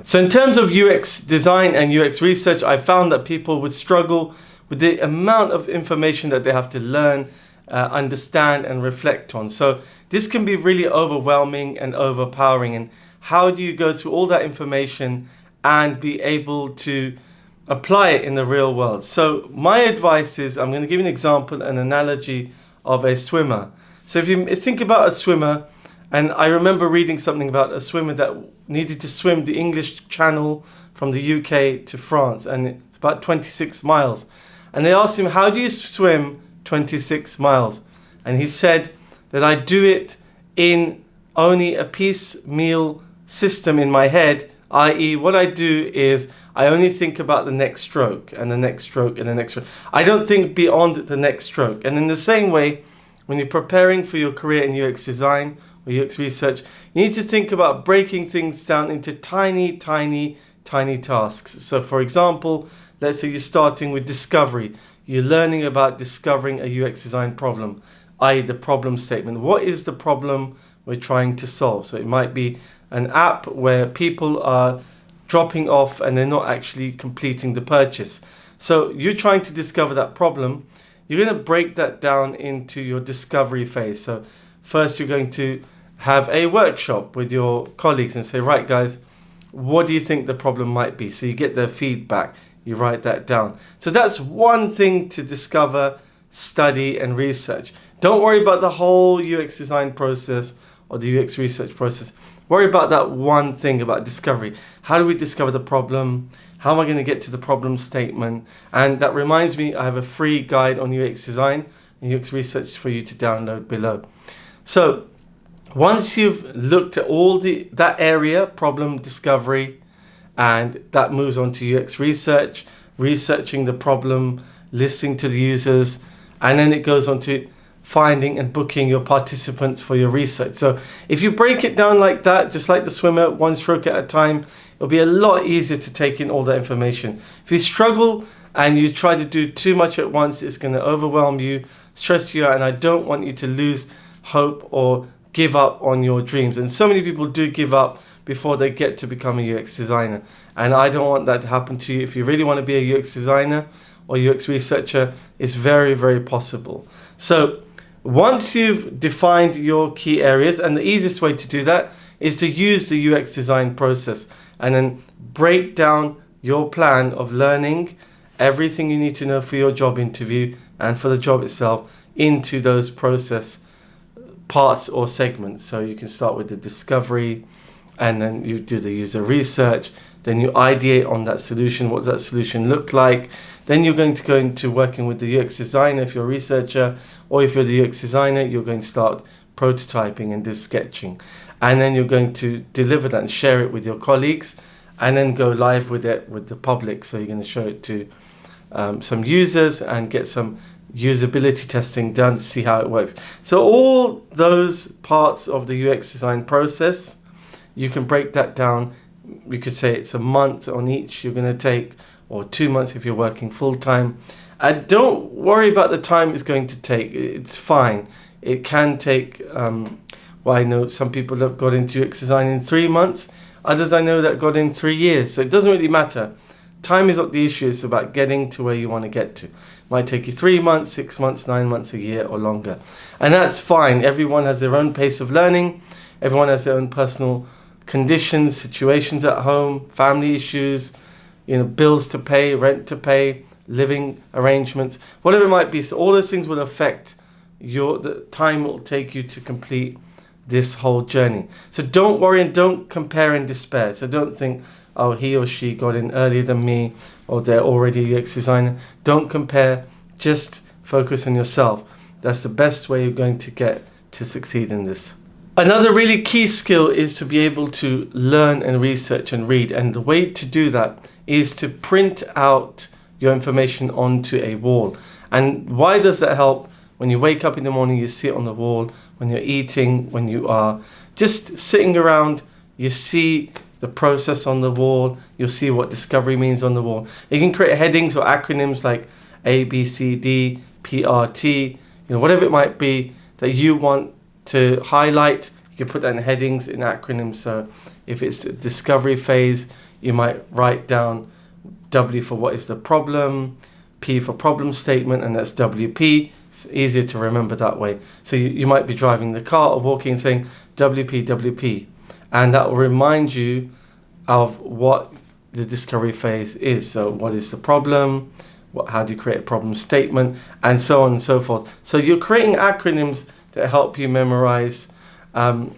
So in terms of UX design and UX research, I found that people would struggle with the amount of information that they have to learn, understand and reflect on. So this can be really overwhelming and overpowering. And how do you go through all that information and be able to apply it in the real world? So my advice is, I'm going to give you an example, an analogy of a swimmer. So if you think about a swimmer, and I remember reading something about a swimmer that needed to swim the English Channel from the UK to France, and it's about 26 miles. And they asked him, how do you swim 26 miles? And he said that I do it in only a piecemeal system in my head, i.e. what I do is I only think about the next stroke and the next stroke and the next stroke. I don't think beyond the next stroke. And in the same way, when you're preparing for your career in UX design or UX research, you need to think about breaking things down into tiny tasks. So for example, let's say you're starting with discovery. You're learning about discovering a UX design problem, i.e. the problem statement. What is the problem we're trying to solve? So it might be an app where people are dropping off and they're not actually completing the purchase. So you're trying to discover that problem. You're going to break that down into your discovery phase. So first you're going to have a workshop with your colleagues and say, right guys, what do you think the problem might be? So you get their feedback, you write that down. So that's one thing to discover, study and research. Don't worry about the whole UX design process or the UX research process. Worry about that one thing about discovery. How do we discover the problem? How am I going to get to the problem statement? And that reminds me, I have a free guide on UX design and UX research for you to download below. So once you've looked at all that area, problem discovery, and that moves on to UX research, researching the problem, listening to the users, and then it goes on to finding and booking your participants for your research. So if you break it down like that, just like the swimmer, one stroke at a time, it'll be a lot easier to take in all that information. If you struggle and you try to do too much at once, it's going to overwhelm you, stress you out, and I don't want you to lose hope or give up on your dreams. And so many people do give up before they get to become a UX designer. And I don't want that to happen to you. If you really want to be a UX designer or UX researcher, it's very, very possible. So once you've defined your key areas, and the easiest way to do that is to use the UX design process and then break down your plan of learning everything you need to know for your job interview and for the job itself into those process parts or segments. So you can start with the discovery, and then you do the user research, then you ideate on that solution. What does that solution look like? Then you're going to go into working with the UX designer if you're a researcher, or if you're the UX designer, you're going to start prototyping and do sketching. And then you're going to deliver that and share it with your colleagues, and then go live with it with the public. So you're going to show it to some users and get some usability testing done to see how it works. So all those parts of the UX design process, you can break that down. You could say it's a month on each you're going to take, or 2 months if you're working full time. And don't worry about the time it's going to take. It's fine. It can take, well, I know some people have got into UX design in 3 months. Others I know that got in 3 years. So it doesn't really matter. Time is not the issue. It's about getting to where you want to get to. It might take you 3 months, 6 months, 9 months, a year or longer. And that's fine. Everyone has their own pace of learning. Everyone has their own personal conditions, situations at home, family issues, bills to pay, rent to pay, living arrangements, whatever it might be. So all those things will affect the time it will take you to complete this whole journey. So don't worry and don't compare and despair. So don't think, oh, he or she got in earlier than me, or they're already a UX designer. Don't compare, just focus on yourself. That's the best way you're going to get to succeed in this. Another really key skill is to be able to learn and research and read. And the way to do that is to print out your information onto a wall. And why does that help? When you wake up in the morning, you see it on the wall. When you're eating, when you are just sitting around, you see the process on the wall. You'll see what discovery means on the wall. You can create headings or acronyms like A, B, C, D, PRT, whatever it might be that you want to highlight. You can put that in headings, in acronyms. So if it's the discovery phase, you might write down W for what is the problem, P for problem statement, and that's WP. It's easier to remember that way. So you might be driving the car or walking and saying WP, WP. And that will remind you of what the discovery phase is. So what is the problem? How do you create a problem statement? And so on and so forth. So you're creating acronyms that help you memorize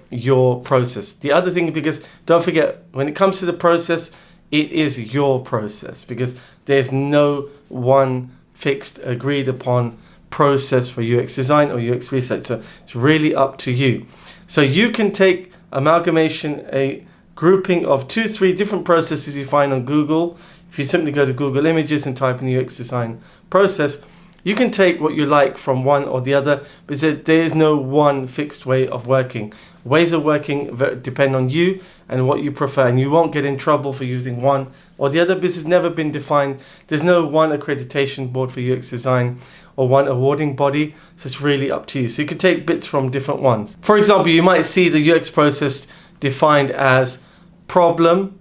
your process. The other thing, because don't forget, when it comes to the process, it is your process, because there's no one fixed, agreed upon process for UX design or UX research. So it's really up to you. So you can take amalgamation, a grouping of 2-3 different processes you find on Google. If you simply go to Google Images and type in UX design process, you can take what you like from one or the other, but there is no one fixed way of working. Ways of working depend on you and what you prefer, and you won't get in trouble for using one or the other because it's never been defined. There's no one accreditation board for UX design or one awarding body, so it's really up to you. So you can take bits from different ones. For example, you might see the UX process defined as problem,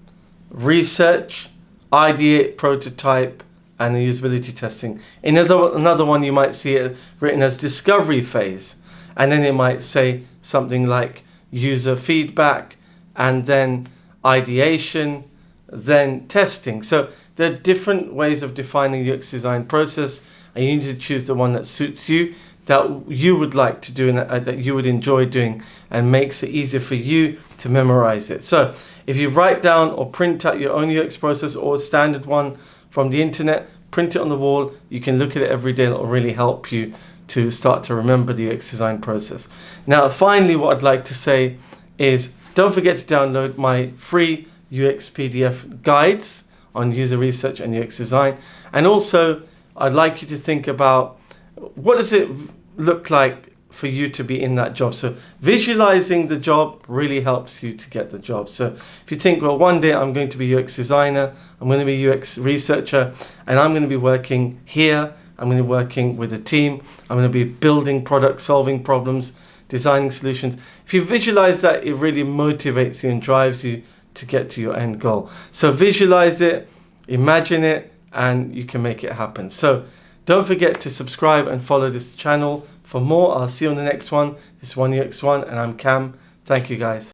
research, ideate, prototype, and usability testing. In another one, you might see it written as discovery phase, and then it might say something like user feedback, and then ideation, then testing. So there are different ways of defining UX design process, and you need to choose the one that suits you, that you would like to do, and that you would enjoy doing, and makes it easier for you to memorize it. So if you write down or print out your own UX process or a standard one from the internet, print it on the wall. You can look at it every day. It'll really help you to start to remember the UX design process. Now, finally, what I'd like to say is don't forget to download my free UX PDF guides on user research and UX design. And also, I'd like you to think about what does it look like for you to be in that job. So visualizing the job really helps you to get the job. So if you think, well, one day I'm going to be UX designer, I'm going to be UX researcher, and I'm going to be working here, I'm going to be working with a team, I'm going to be building products, solving problems, designing solutions. If you visualize that, it really motivates you and drives you to get to your end goal. So visualize it, imagine it, and you can make it happen. So don't forget to subscribe and follow this channel for more. I'll see you on the next one. This is 1UX1, and I'm Cam. Thank you, guys.